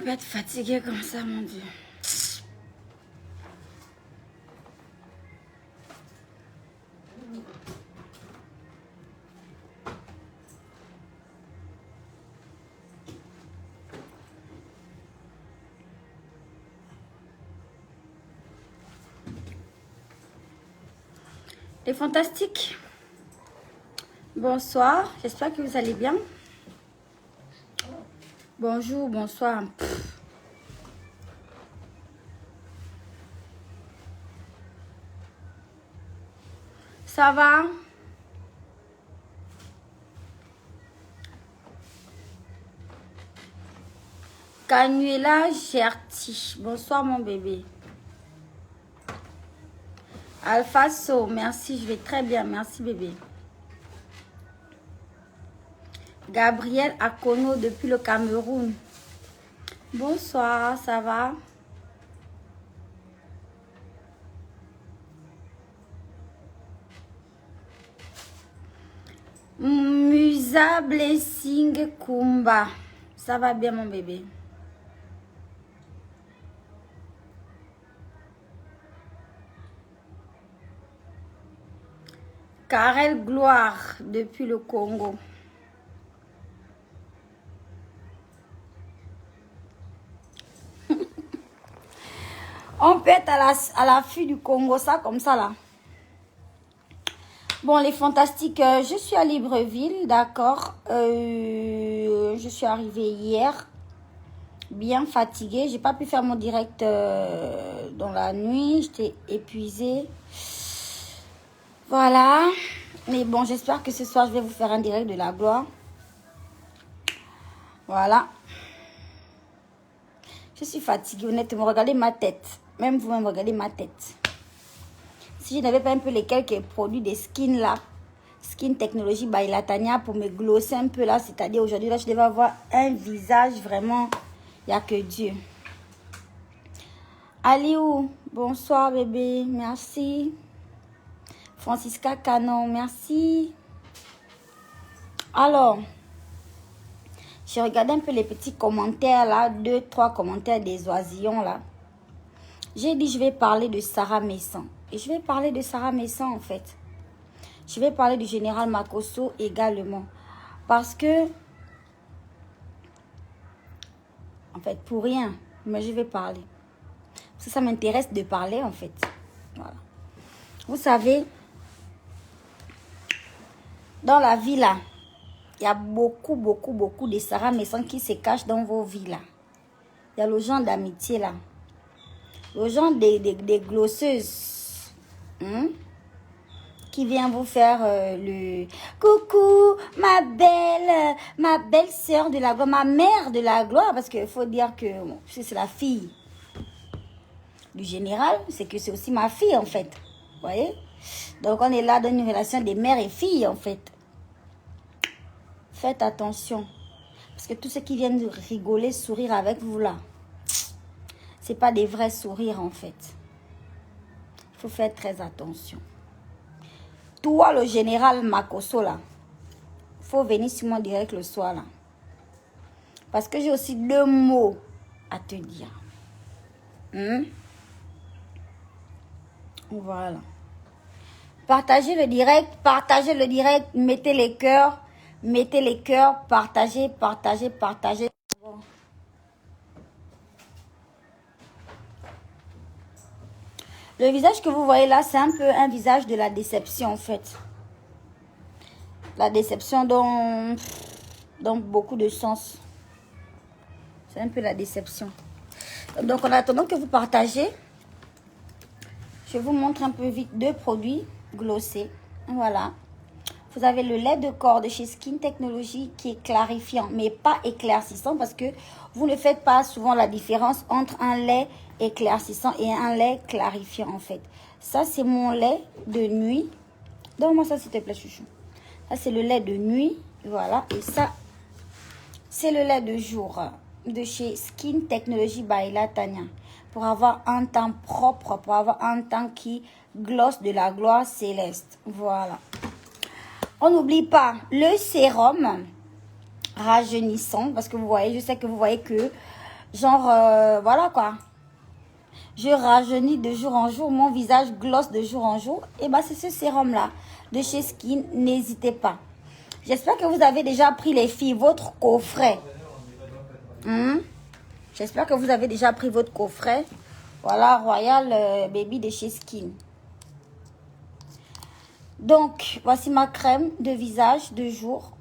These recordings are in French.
peut être fatigué comme ça, mon Dieu. Les fantastiques. Bonsoir, j'espère que vous allez bien. Bonjour, bonsoir. Ça va? Canuela Gerti. Bonsoir mon bébé. Alpha So, merci, je vais très bien, merci bébé. Gabriel Akono depuis le Cameroun. Bonsoir, ça va? Musa Blessing Kumba. Ça va bien mon bébé? Karel Gloire depuis le Congo. On peut être à l'affût du Congo, ça comme ça là. Bon, les fantastiques, je suis à Libreville, d'accord. Je suis arrivée hier, bien fatiguée. J'ai pas pu faire mon direct dans la nuit, j'étais épuisée. Voilà. Mais bon, j'espère que ce soir, je vais vous faire un direct de la gloire. Voilà. Je suis fatiguée, honnêtement. Regardez ma tête. Même vous-même, regardez ma tête. Si je n'avais pas un peu les quelques produits des skins là, Skin Technology by Latanya pour me glosser un peu là, c'est-à-dire aujourd'hui là, je devais avoir un visage vraiment, il n'y a que Dieu. Aliou, bonsoir bébé, merci. Francisca Canon, merci. Alors, j'ai regardé un peu les petits commentaires là, 2-3 commentaires des oisillons là. J'ai dit je vais parler de Sarah Messan. Et je vais parler de Sarah Messan en fait. Je vais parler du général Makosso également. Parce que, en fait, pour rien, mais je vais parler. Parce que ça m'intéresse de parler en fait. Voilà. Vous savez, dans la vie là, il y a beaucoup de Sarah Messan qui se cachent dans vos vies là. Il y a le genre d'amitié là. Le genre des glosseuses. Qui vient vous faire le coucou, ma belle sœur de la gloire, ma mère de la gloire, parce qu'il faut dire que bon, c'est la fille du général, c'est que c'est aussi ma fille en fait, vous voyez. Donc on est là dans une relation des mères et filles en fait. Faites attention, parce que tous ceux qui viennent rigoler, sourire avec vous là, c'est pas des vrais sourires en fait. Il faut faire très attention. Toi, le général Makosso, là, faut venir sur mon direct le soir, là. Parce que j'ai aussi 2 mots à te dire. Voilà. Partagez le direct, mettez les cœurs, partagez. Bon. Le visage que vous voyez là, c'est un peu un visage de la déception en fait. La déception dans beaucoup de sens. C'est un peu la déception. Donc en attendant que vous partagez, je vous montre un peu vite 2 produits glossés. Voilà. Vous avez le lait de corps de chez Skin Technology qui est clarifiant, mais pas éclaircissant parce que vous ne faites pas souvent la différence entre un lait éclaircissant et un lait clarifiant en fait. Ça, c'est mon lait de nuit. Donne-moi ça s'il te plaît, chouchou. Ça, c'est le lait de nuit. Voilà. Et ça, c'est le lait de jour de chez Skin Technology by Latanya. Pour avoir un teint propre, pour avoir un teint qui glosse de la gloire céleste. Voilà. On n'oublie pas le sérum rajeunissant. Parce que vous voyez, je sais que vous voyez que Genre, voilà quoi. Je rajeunis de jour en jour, mon visage glosse de jour en jour. Et bah c'est ce sérum-là de chez Skin, n'hésitez pas. J'espère que vous avez déjà pris les filles, votre coffret. J'espère que vous avez déjà pris votre coffret. Voilà, Royal Baby de chez Skin. Donc, voici ma crème de visage de jour.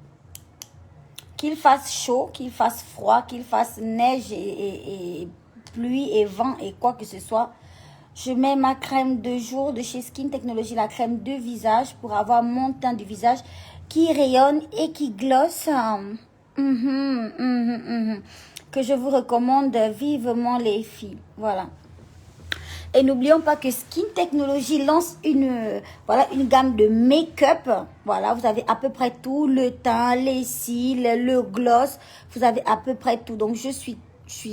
Qu'il fasse chaud, qu'il fasse froid, qu'il fasse neige et pluie et vent et quoi que ce soit. Je mets ma crème de jour de chez Skin Technology, la crème de visage pour avoir mon teint du visage qui rayonne et qui glosse. Que je vous recommande vivement les filles. Voilà. Et n'oublions pas que Skin Technology lance une gamme de make-up. Voilà, vous avez à peu près tout. Le teint, les cils, le gloss. Vous avez à peu près tout. Donc, je suis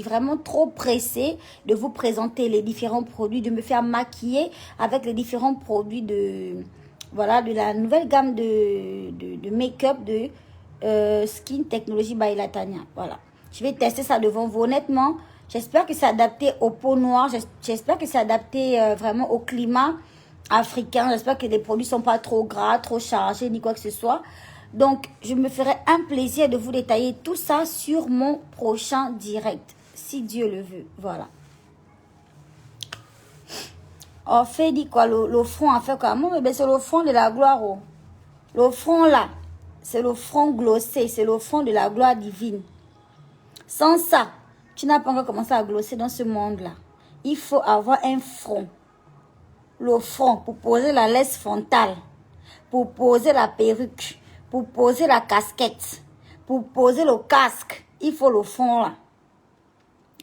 vraiment trop pressée de vous présenter les différents produits, de me faire maquiller avec les différents produits de la nouvelle gamme de make-up de Skin Technology by Latanya. Voilà. Je vais tester ça devant vous. Honnêtement, j'espère que c'est adapté aux peaux noires. J'espère que c'est adapté vraiment au climat africain. J'espère que les produits ne sont pas trop gras, trop chargés, ni quoi que ce soit. Donc, je me ferai un plaisir de vous détailler tout ça sur mon prochain direct, si Dieu le veut. Voilà. On fait dit quoi? Le front a fait quoi? Moi, c'est le front de la gloire. Oh. Le front là, c'est le front glossé. C'est le front de la gloire divine. Sans ça, tu n'as pas encore commencé à glosser dans ce monde-là. Il faut avoir un front. Le front pour poser la laisse frontale, pour poser la perruque, pour poser la casquette, pour poser le casque. Il faut le front là.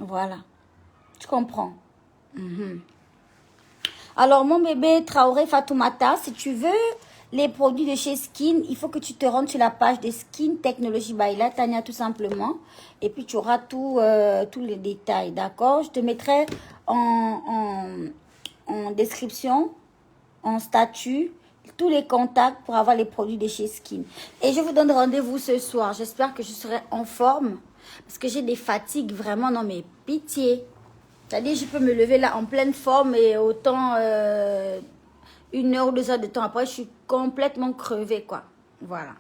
Voilà. Tu comprends? Alors, mon bébé Traoré Fatoumata, si tu veux les produits de chez Skin, il faut que tu te rendes sur la page de Skin Technology by Latanya tout simplement. Et puis, tu auras tous les détails, d'accord? Je te mettrai en description, en statut, tous les contacts pour avoir les produits de chez Skin. Et je vous donne rendez-vous ce soir. J'espère que je serai en forme parce que j'ai des fatigues vraiment, non mais pitié. C'est-à-dire, je peux me lever là en pleine forme et autant 1 heure ou 2 heures de temps après, je suis complètement crevée, quoi. Voilà.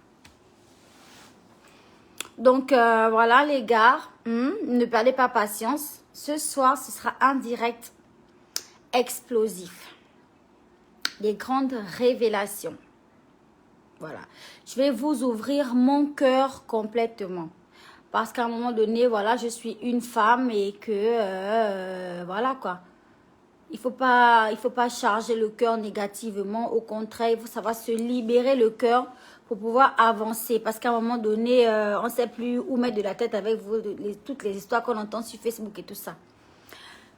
Donc, voilà, les gars. Ne perdez pas patience. Ce soir, ce sera un direct explosif. Des grandes révélations. Voilà. Je vais vous ouvrir mon cœur complètement. Parce qu'à un moment donné, voilà, je suis une femme et que, voilà quoi. Il faut pas charger le cœur négativement. Au contraire, il faut savoir se libérer le cœur pour pouvoir avancer. Parce qu'à un moment donné, on ne sait plus où mettre de la tête avec vous, toutes les histoires qu'on entend sur Facebook et tout ça.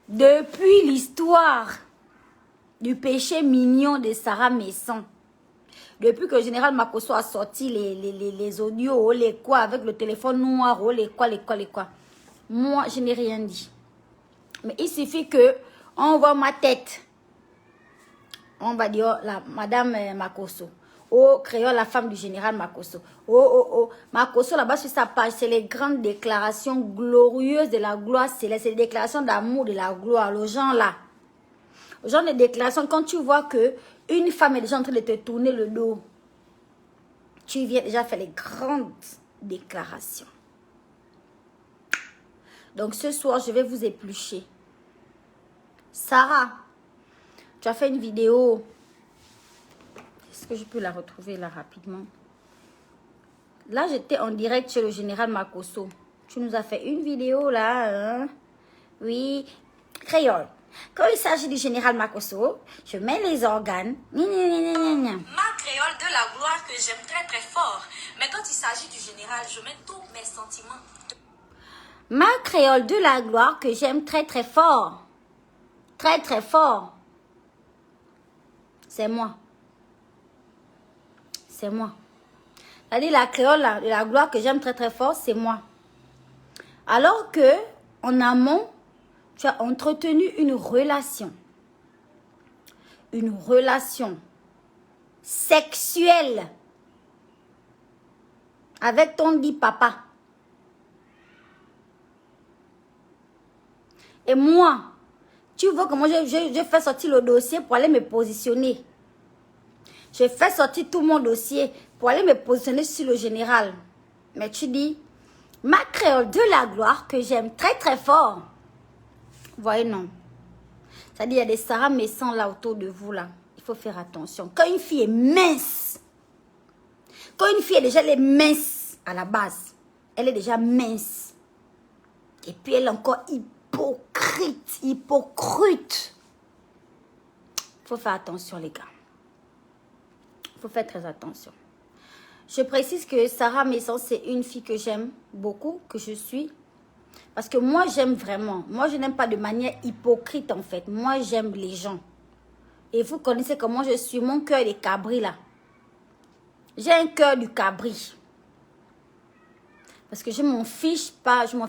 Depuis l'histoire du péché mignon de Sarah Messon, depuis que le général Makosso a sorti les audios, les quoi, avec le téléphone noir, les quoi. Moi, je n'ai rien dit. Mais il suffit que on voit ma tête. On va dire la madame Makosso. Oh, créole, la femme du général Makosso. Oh. Makosso, là-bas sur sa page, c'est les grandes déclarations glorieuses de la gloire céleste. C'est les déclarations d'amour de la gloire. Les gens là. Les gens de déclarations, quand tu vois que une femme est déjà en train de te tourner le dos, tu viens déjà faire les grandes déclarations. Donc ce soir, je vais vous éplucher. Sarah, tu as fait une vidéo. Est-ce que je peux la retrouver là rapidement? Là, j'étais en direct chez le général Makosso. Tu nous as fait une vidéo là. Oui, créole. Quand il s'agit du général Makosso, je mets les organes. Ma créole de la gloire que j'aime très très fort. Mais quand il s'agit du général, je mets tous mes sentiments. Ma créole de la gloire que j'aime très très fort. Très très fort. C'est moi. C'est moi. C'est-à-dire la créole de la gloire que j'aime très très fort, c'est moi. Alors que, en amont, tu as entretenu une relation. Une relation sexuelle avec ton dit papa. Et moi, tu vois comment je fais sortir le dossier pour aller me positionner. Je fais sortir tout mon dossier pour aller me positionner sur le général. Mais tu dis, ma créole de la gloire que j'aime très très fort. Vous voyez, non. C'est-à-dire, il y a des Sarah Messan là autour de vous là. Il faut faire attention. Quand une fille est mince, quand une fille est déjà elle est mince à la base, elle est déjà mince. Et puis elle est encore hypocrite. Il faut faire attention les gars. Il faut faire très attention. Je précise que Sarah Messan, c'est une fille que j'aime beaucoup, que je suis. Parce que moi, j'aime vraiment. Moi, je n'aime pas de manière hypocrite, en fait. Moi, j'aime les gens. Et vous connaissez comment je suis. Mon cœur est cabri, là. J'ai un cœur du cabri. Parce que je m'en fiche pas. Je m'en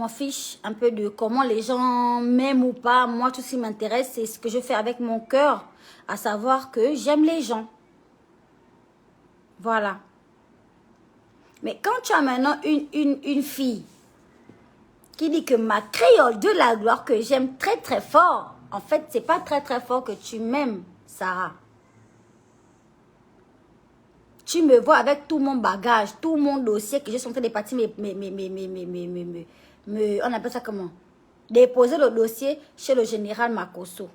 fiche un peu de comment les gens m'aiment ou pas. Moi, tout ce qui m'intéresse, c'est ce que je fais avec mon cœur. À savoir que j'aime les gens. Voilà. Mais quand tu as maintenant une fille qui dit que ma créole de la gloire que j'aime très très fort, en fait, c'est pas très très fort que tu m'aimes, Sarah. Tu me vois avec tout mon bagage, tout mon dossier que je suis en train de partir, on appelle ça comment? Déposer le dossier chez le général Makosso.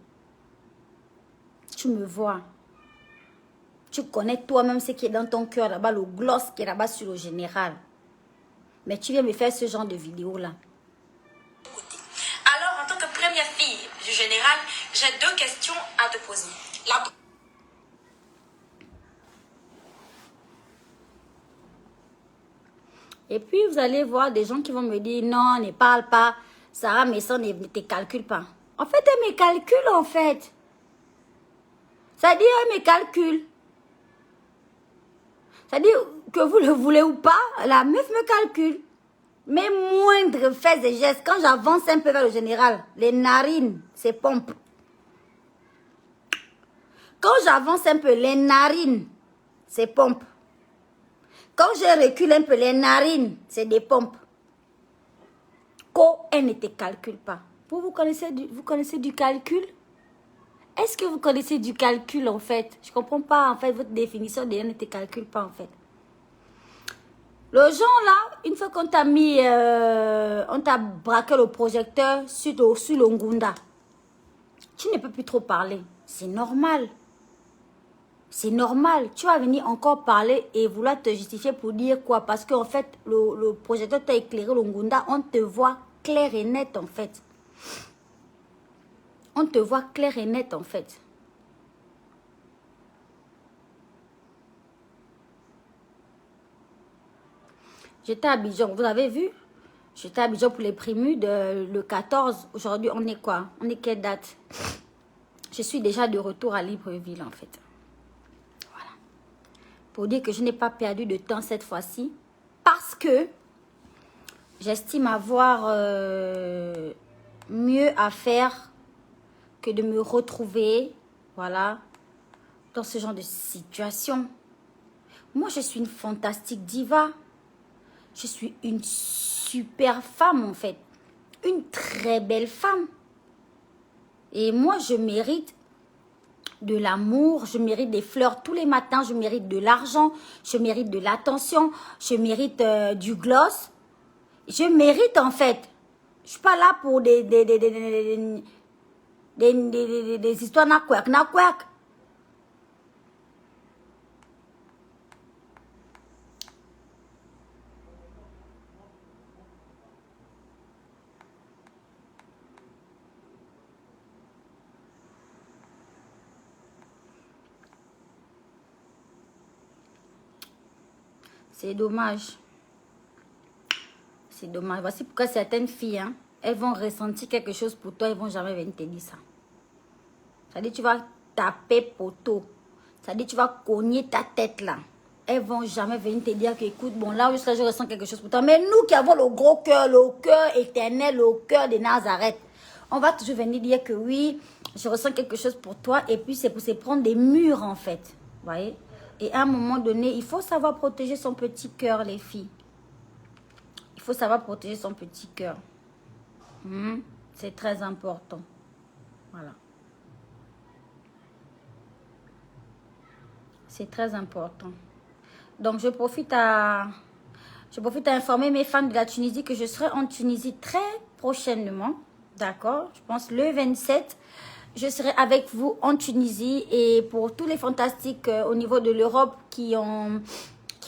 Tu me vois. Tu connais toi-même ce qui est dans ton cœur là-bas, le gloss qui est là-bas sur le général. Mais tu viens me faire ce genre de vidéo là. Alors, en tant que première fille du général, j'ai 2 questions à te poser. Et puis, vous allez voir des gens qui vont me dire, non, ne parle pas. Sarah Messan ne te calcule pas. En fait, elle me calcule, en fait. Ça dit, elle me calcule. Ça dit, que vous le voulez ou pas, la meuf me calcule. Mes moindres faits et gestes, quand j'avance un peu vers le général, les narines, c'est pompe. Quand j'avance un peu, les narines, c'est pompe. Quand je recule un peu, les narines, c'est des pompes. Quand elle ne te calcule pas. Vous connaissez du calcul? Est-ce que vous connaissez du calcul en fait? Je ne comprends pas en fait votre définition de elle ne te calcule pas en fait. Le genre là, une fois qu'on t'a mis, on t'a braqué le projecteur sur le Ngunda, tu ne peux plus trop parler. C'est normal. C'est normal. Tu vas venir encore parler et vouloir te justifier pour dire quoi? Parce qu'en fait, le projecteur t'a éclairé le Ngunda, on te voit clair et net en fait. On te voit clair et net en fait. J'étais à Abidjan, vous avez vu? J'étais à Abidjan pour les Primus le 14. Aujourd'hui, on est quoi? On est quelle date? Je suis déjà de retour à Libreville en fait. Voilà. Pour dire que je n'ai pas perdu de temps cette fois-ci. Parce que j'estime avoir mieux à faire que de me retrouver, voilà, dans ce genre de situation. Moi, je suis une fantastique diva. Je suis une super femme, en fait. Une très belle femme. Et moi, je mérite de l'amour. Je mérite des fleurs tous les matins. Je mérite de l'argent. Je mérite de l'attention. Je mérite du gloss. Je mérite, en fait. Je ne suis pas là pour des histoires nakwak. C'est dommage. C'est dommage. Voici pourquoi certaines filles, hein, elles vont ressentir quelque chose pour toi, elles vont jamais venir te dire ça. Ça dit tu vas taper poteau. Ça dit tu vas cogner ta tête là. Elles vont jamais venir te dire que écoute, bon là, je ressens quelque chose pour toi. Mais nous qui avons le gros cœur, le cœur éternel, le cœur de Nazareth, on va toujours venir dire que oui, je ressens quelque chose pour toi. Et puis c'est pour se prendre des murs en fait. Vous voyez? Et à un moment donné, il faut savoir protéger son petit cœur, les filles. Il faut savoir protéger son petit cœur. C'est très important. Voilà. C'est très important. Donc, je profite à informer mes fans de la Tunisie que je serai en Tunisie très prochainement. D'accord? Je pense le 27, je serai avec vous en Tunisie. Et pour tous les fantastiques au niveau de l'Europe qui ont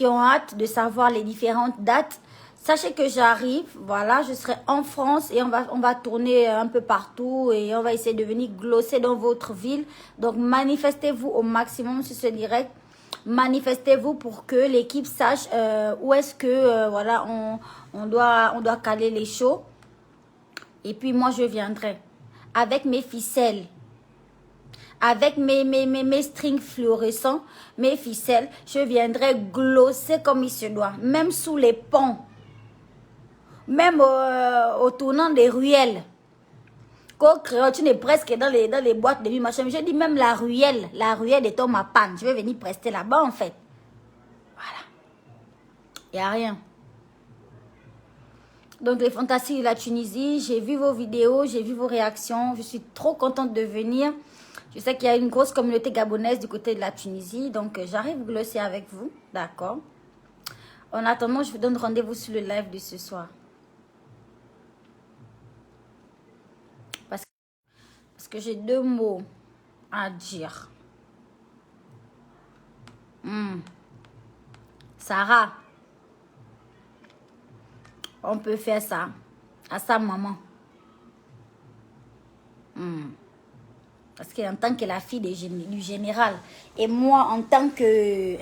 hâte de savoir les différentes dates, sachez que j'arrive. Voilà, je serai en France et on va tourner un peu partout et on va essayer de venir glosser dans votre ville. Donc, manifestez-vous au maximum sur ce direct. Manifestez-vous pour que l'équipe sache où est-ce que voilà, on doit caler les shows. Et puis moi je viendrai avec mes ficelles, avec mes strings fluorescents, mes ficelles. Je viendrai glosser comme il se doit, même sous les ponts, même au tournant des ruelles. Quand tu es presque dans les boîtes de nuit, machin. Je dis même la ruelle est en ma panne. Je vais venir prester là-bas en fait. Voilà. Il n'y a rien. Donc les fantastiques de la Tunisie, j'ai vu vos vidéos, j'ai vu vos réactions. Je suis trop contente de venir. Je sais qu'il y a une grosse communauté gabonaise du côté de la Tunisie. Donc j'arrive glosser avec vous. D'accord. En attendant, je vous donne rendez-vous sur le live de ce soir. Parce que j'ai 2 mots à dire. Sarah, on peut faire ça à sa maman. Parce qu'en tant que la fille du général, et moi en tant que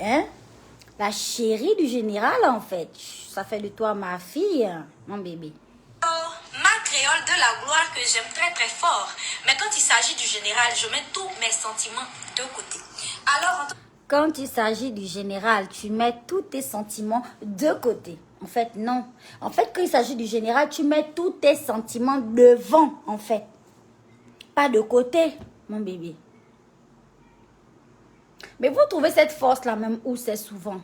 la chérie du général, en fait, ça fait de toi ma fille, mon bébé. Ma créole de la gloire que j'aime très très fort. Mais quand il s'agit du général, je mets tous mes sentiments de côté. Alors, quand il s'agit du général, tu mets tous tes sentiments de côté. En fait, non. En fait, quand il s'agit du général, tu mets tous tes sentiments devant, en fait. Pas de côté, mon bébé. Mais vous trouvez cette force-là même où c'est souvent.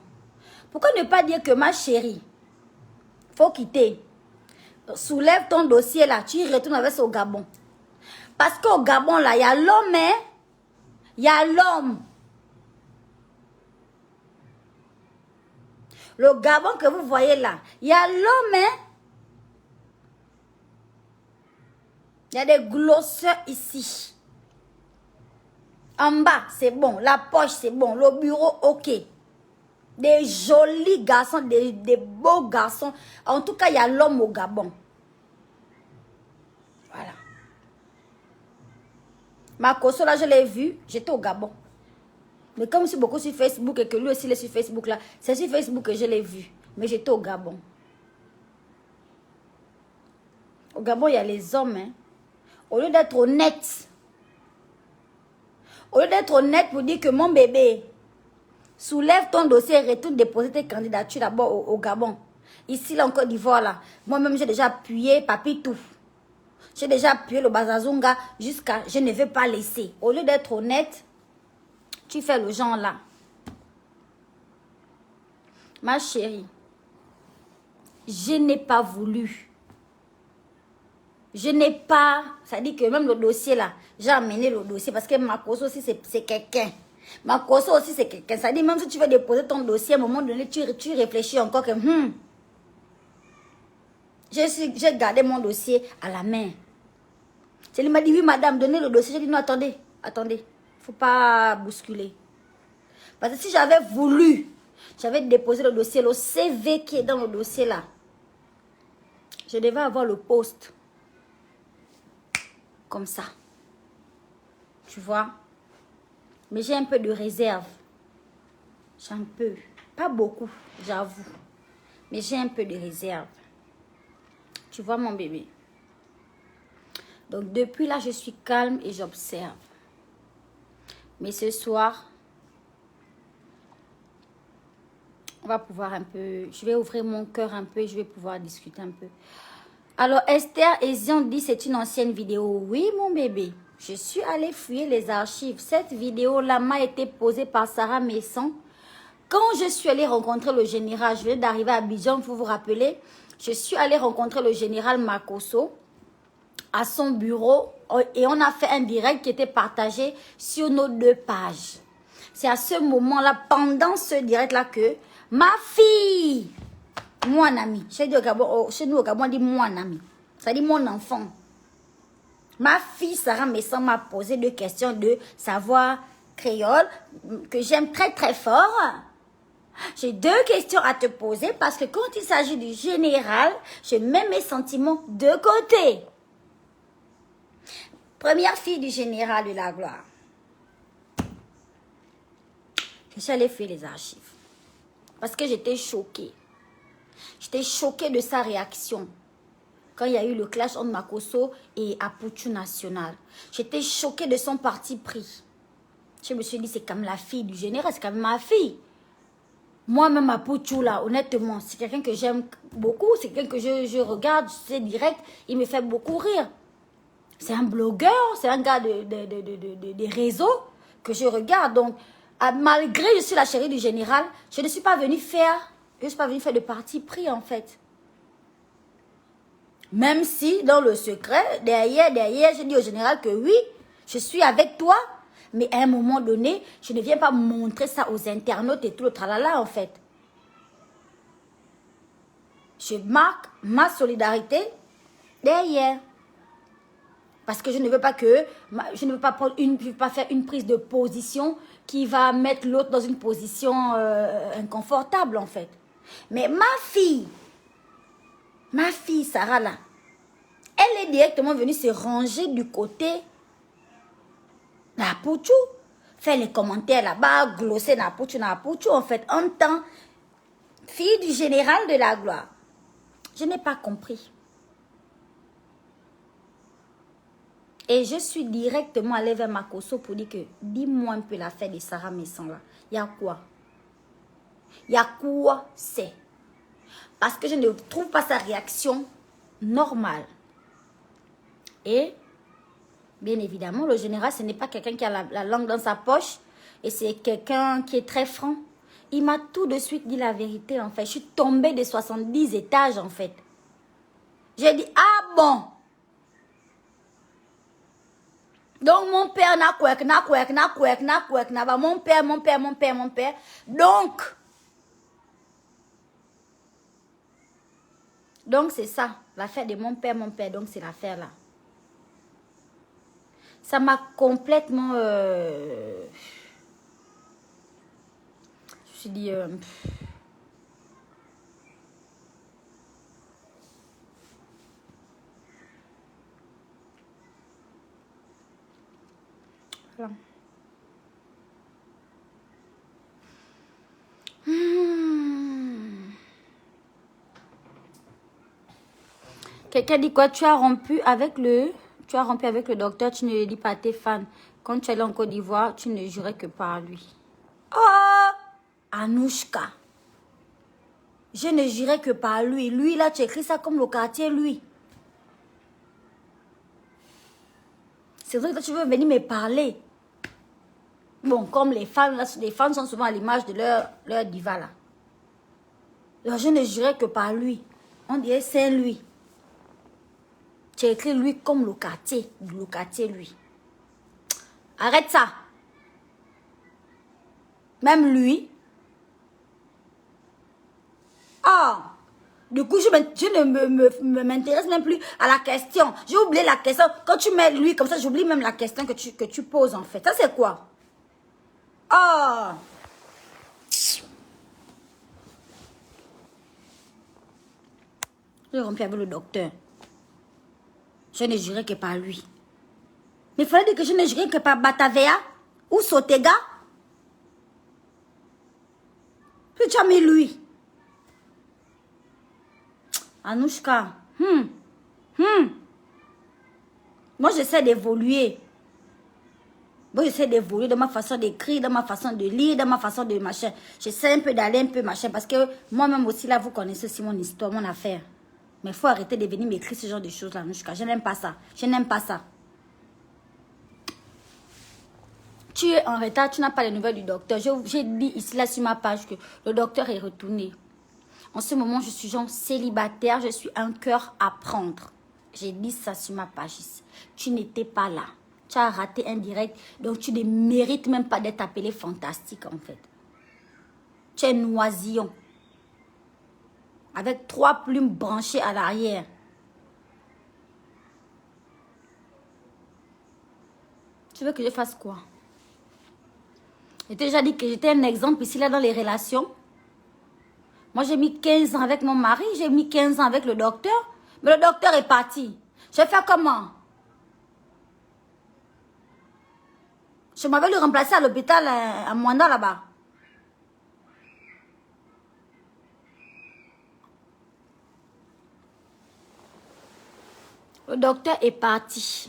Pourquoi ne pas dire que ma chérie, faut quitter. Soulève ton dossier là, tu y retournes avec au Gabon. Parce qu'au Gabon là, il y a l'homme, hein. Il y a l'homme. Le Gabon que vous voyez là, il y a l'homme, hein. Il y a des glosseurs ici. En bas, c'est bon. La poche, c'est bon. Le bureau, ok. Des jolis garçons, des beaux garçons. En tout cas, il y a l'homme au Gabon. Voilà. Ma Kosso, là, je l'ai vu. J'étais au Gabon. Mais comme je suis beaucoup sur Facebook et que lui aussi il est sur Facebook là, c'est sur Facebook que je l'ai vu. Mais j'étais au Gabon. Au Gabon, il y a les hommes. Hein. Au lieu d'être honnête, pour dire que mon bébé, soulève ton dossier et retourne déposer tes candidatures d'abord au Gabon. Ici, là, en Côte d'Ivoire, là, moi-même, j'ai déjà appuyé Papitou. J'ai déjà appuyé le Bazazunga jusqu'à je ne veux pas laisser. Au lieu d'être honnête, tu fais le genre là. Ma chérie, je n'ai pas voulu. Je n'ai pas... Ça dit que même le dossier là, j'ai amené le dossier parce que ma Kosso aussi c'est quelqu'un. Ma Kosso aussi c'est quelqu'un. Ça dit même si tu veux déposer ton dossier, à un moment donné, tu réfléchis encore que... J'ai gardé mon dossier à la main. Il m'a dit, oui madame, donnez le dossier. J'ai dit, non, attendez. Il ne faut pas bousculer. Parce que si j'avais voulu, j'avais déposé le dossier, le CV qui est dans le dossier là. Je devais avoir le poste. Comme ça. Tu vois? Mais j'ai un peu de réserve. J'ai un peu. Pas beaucoup, j'avoue. Mais j'ai un peu de réserve. Tu vois mon bébé? Donc depuis là, je suis calme et j'observe. Mais ce soir, on va pouvoir un peu... Je vais ouvrir mon cœur un peu et je vais pouvoir discuter un peu. Alors Esther Ezion dit c'est une ancienne vidéo. Oui mon bébé, je suis allée fouiller les archives. Cette vidéo-là m'a été posée par Sarah Messon. Quand je suis allée rencontrer le général, je venais d'arriver à Abidjan, vous vous rappelez, je suis allée rencontrer le général Makosso. à son bureau et on a fait un direct qui était partagé sur nos 2 pages. C'est à ce moment-là, pendant ce direct-là, que ma fille, mon ami, chez nous au Gabon, on dit mon ami, ça dit mon enfant. Ma fille Sarah Messan m'a posé 2 questions de savoir créole que j'aime très très fort. J'ai 2 questions à te poser parce que quand il s'agit du général, je mets mes sentiments de côté. Première fille du général de la gloire. Je suis allée faire les archives. Parce que j'étais choquée. J'étais choquée de sa réaction. Quand il y a eu le clash entre Makosso et Apuchu National. J'étais choquée de son parti pris. Je me suis dit, c'est comme la fille du général, c'est comme ma fille. Moi-même, Apuchu, là, honnêtement, c'est quelqu'un que j'aime beaucoup. C'est quelqu'un que je regarde, c'est direct. Il me fait beaucoup rire. C'est un blogueur, c'est un gars des réseaux que je regarde. Donc, malgré que je suis la chérie du général, je ne suis pas venue faire de parti pris, en fait. Même si, dans le secret, derrière, je dis au général que oui, je suis avec toi. Mais à un moment donné, je ne viens pas montrer ça aux internautes et tout le tralala, en fait. Je marque ma solidarité derrière. Parce que je ne veux pas faire une prise de position qui va mettre l'autre dans une position inconfortable, en fait. Mais ma fille Sarah, là, elle est directement venue se ranger du côté d'Apuchu. Faire les commentaires là-bas, glosser Napuchu, en fait, en tant fille du général de la gloire. Je n'ai pas compris. Et je suis directement allée vers Makosso pour dire que, dis-moi un peu l'affaire de Sarah Messan là. Il y a quoi? Il y a quoi c'est? Parce que je ne trouve pas sa réaction normale. Et, bien évidemment, le général, ce n'est pas quelqu'un qui a la langue dans sa poche. Et c'est quelqu'un qui est très franc. Il m'a tout de suite dit la vérité, en fait. Je suis tombée de 70 étages, en fait. J'ai dit, ah bon? Donc, mon père n'a quoi, mon père. Donc, c'est ça, l'affaire de mon père, donc c'est l'affaire là. Ça m'a complètement... Je me suis dit... Voilà. Quelqu'un dit quoi? Tu as rompu avec le docteur, tu ne le dis pas à tes fans. Quand tu es allé en Côte d'Ivoire, tu ne jurais que par lui. Oh, Anouchka. Je ne jurais que par lui. Lui, là, tu écris ça comme le quartier, lui. C'est vrai que tu veux venir me parler. Bon, comme les fans sont souvent à l'image de leur diva, là. Alors, je ne jurais que par lui. On dirait c'est lui. Tu as écrit lui comme le quartier, lui. Arrête ça. Même lui. Ah, du coup, je ne m'intéresse même plus à la question. J'ai oublié la question. Quand tu mets lui comme ça, j'oublie même la question que tu poses en fait. Ça, c'est quoi? Ah. J'ai rompu avec le docteur. Je ne jurais que par lui. Mais il fallait dire que je ne jurais que par Batavea ou Sotega. Puis tu as mis lui. Anouchka. Moi, j'essaie d'évoluer. Moi, j'essaie d'évoluer dans ma façon d'écrire, dans ma façon de lire, dans ma façon de machin. J'essaie un peu d'aller un peu machin. Parce que moi-même aussi, là, vous connaissez aussi mon histoire, mon affaire. Mais il faut arrêter de venir m'écrire ce genre de choses, là, Anouchka. Je n'aime pas ça. Je n'aime pas ça. Tu es en retard, tu n'as pas les nouvelles du docteur. J'ai dit ici, là, sur ma page, que le docteur est retourné. En ce moment, je suis genre célibataire, je suis un cœur à prendre. J'ai dit ça sur ma page ici. Tu n'étais pas là. Tu as raté un direct. Donc, tu ne mérites même pas d'être appelé fantastique, en fait. Tu es noisillon. Avec 3 plumes branchées à l'arrière. Tu veux que je fasse quoi? J'ai déjà dit que j'étais un exemple ici, là, dans les relations. Moi, j'ai mis 15 ans avec mon mari. J'ai mis 15 ans avec le docteur. Mais le docteur est parti. Je vais faire comment? Je m'avais le remplacer à l'hôpital à Mwanda, là-bas. Le docteur est parti.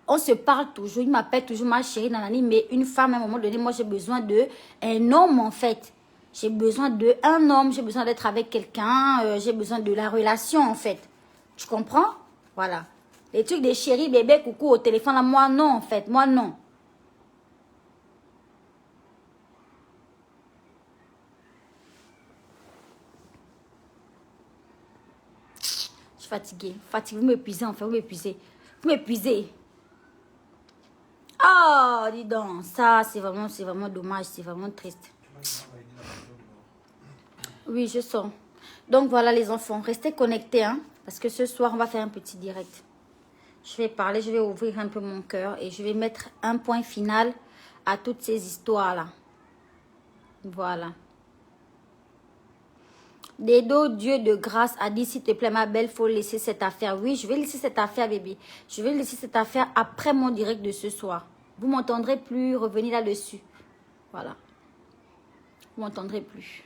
On se parle toujours. Il m'appelle toujours ma chérie, nanani. Mais une femme, à un moment donné, moi, j'ai besoin d'un homme, en fait. J'ai besoin d'un homme. J'ai besoin d'être avec quelqu'un. J'ai besoin de la relation, en fait. Tu comprends? Voilà. Les trucs des chéris, bébé, coucou au téléphone, là, moi, non, en fait. Moi, non. Je suis fatiguée. Fatiguée. Vous m'épuisez, en fait. Vous m'épuisez. Vous m'épuisez. Oh, dis donc. Ça, c'est vraiment dommage. C'est vraiment triste. Oui, je sens. Donc, voilà, les enfants. Restez connectés, hein. Parce que ce soir, on va faire un petit direct. Je vais parler, je vais ouvrir un peu mon cœur. Et je vais mettre un point final à toutes ces histoires-là. Voilà. Dedo, Dieu de grâce, a dit, s'il te plaît, ma belle, faut laisser cette affaire. Oui, je vais laisser cette affaire, bébé. Je vais laisser cette affaire après mon direct de ce soir. Vous m'entendrez plus revenir là-dessus. Voilà. Vous m'entendrez plus.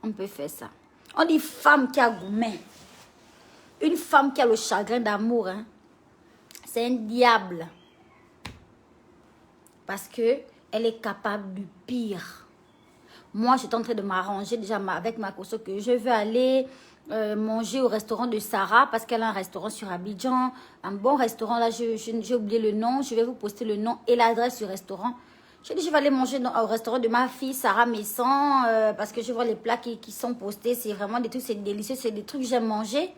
On peut faire ça. On dit femme qui a gourmet. Une femme qui a le chagrin d'amour, hein, c'est un diable. Parce que elle est capable du pire. Moi, j'étais en train de m'arranger déjà avec ma caution que je veux aller manger au restaurant de Sarah parce qu'elle a un restaurant sur Abidjan. Un bon restaurant, là, j'ai oublié le nom. Je vais vous poster le nom et l'adresse du restaurant. J'ai dit, je vais aller manger au restaurant de ma fille, Sarah Messan, parce que je vois les plats qui sont postés. C'est vraiment des trucs, c'est délicieux. C'est des trucs que j'aime manger.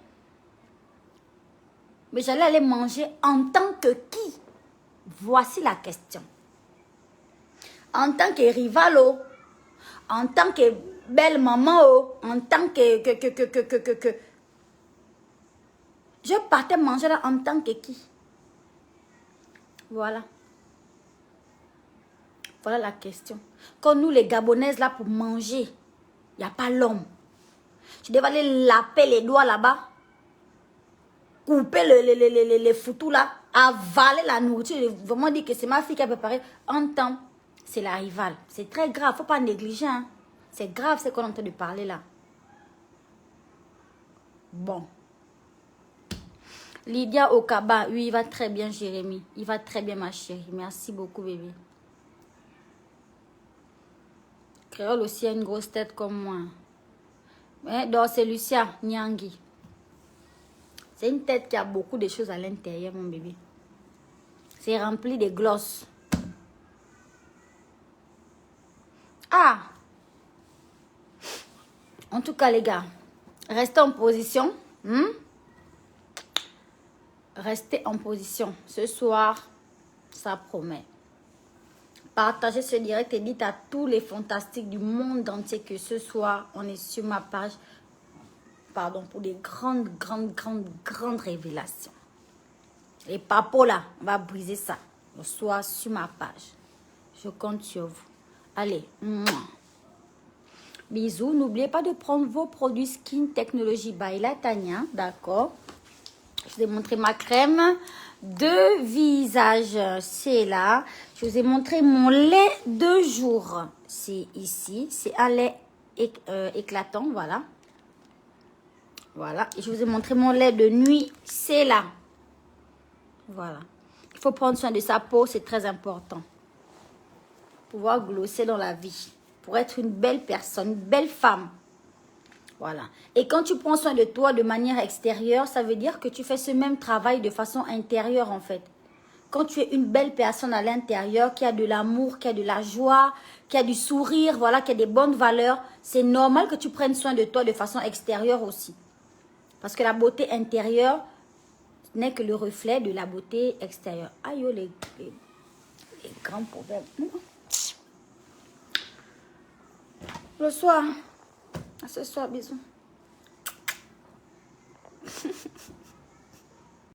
Mais j'allais aller manger en tant que qui? Voici la question. En tant que rivalo, en tant que belle maman, en tant que... Je partais manger là en tant que qui? Voilà. Voilà la question. Quand nous, les Gabonaises, là, pour manger, il n'y a pas l'homme. Je devais aller laper les doigts là-bas. Couper les foutous là, avaler la nourriture, vraiment dire que c'est ma fille qui a préparé. En temps, c'est la rivale. C'est très grave, il ne faut pas négliger. Hein. C'est grave ce qu'on est en train de parler là. Bon. Lydia Okaba, oui, il va très bien, Jérémy. Il va très bien, ma chérie. Merci beaucoup, bébé. Créole aussi a une grosse tête comme moi. Mais donc, c'est Lucia Nyangui. C'est une tête qui a beaucoup de choses à l'intérieur, mon bébé. C'est rempli de glosses. Ah! En tout cas, les gars, restez en position. Restez en position. Ce soir, ça promet. Partagez ce direct et dites à tous les fantastiques du monde entier que ce soir, on est sur ma page. Pardon, pour des grandes révélations. Les papos là, on va briser ça. Le soir sur ma page. Je compte sur vous. Allez. Bisous. N'oubliez pas de prendre vos produits Skin Technology by Latanya. D'accord. Je vous ai montré ma crème de visage. C'est là. Je vous ai montré mon lait de jour. C'est ici. C'est un lait éclatant. Voilà. Voilà, et je vous ai montré mon lait de nuit, c'est là. Voilà. Il faut prendre soin de sa peau, c'est très important. Pouvoir glosser dans la vie. Pour être une belle personne, une belle femme. Voilà. Et quand tu prends soin de toi de manière extérieure, ça veut dire que tu fais ce même travail de façon intérieure en fait. quand tu es une belle personne à l'intérieur, qui a de l'amour, qui a de la joie, qui a du sourire, voilà, qui a des bonnes valeurs, c'est normal que tu prennes soin de toi de façon extérieure aussi. Parce que la beauté intérieure n'est que le reflet de la beauté extérieure. Aïe, les grands problèmes. Le soir. À ce soir, bisous.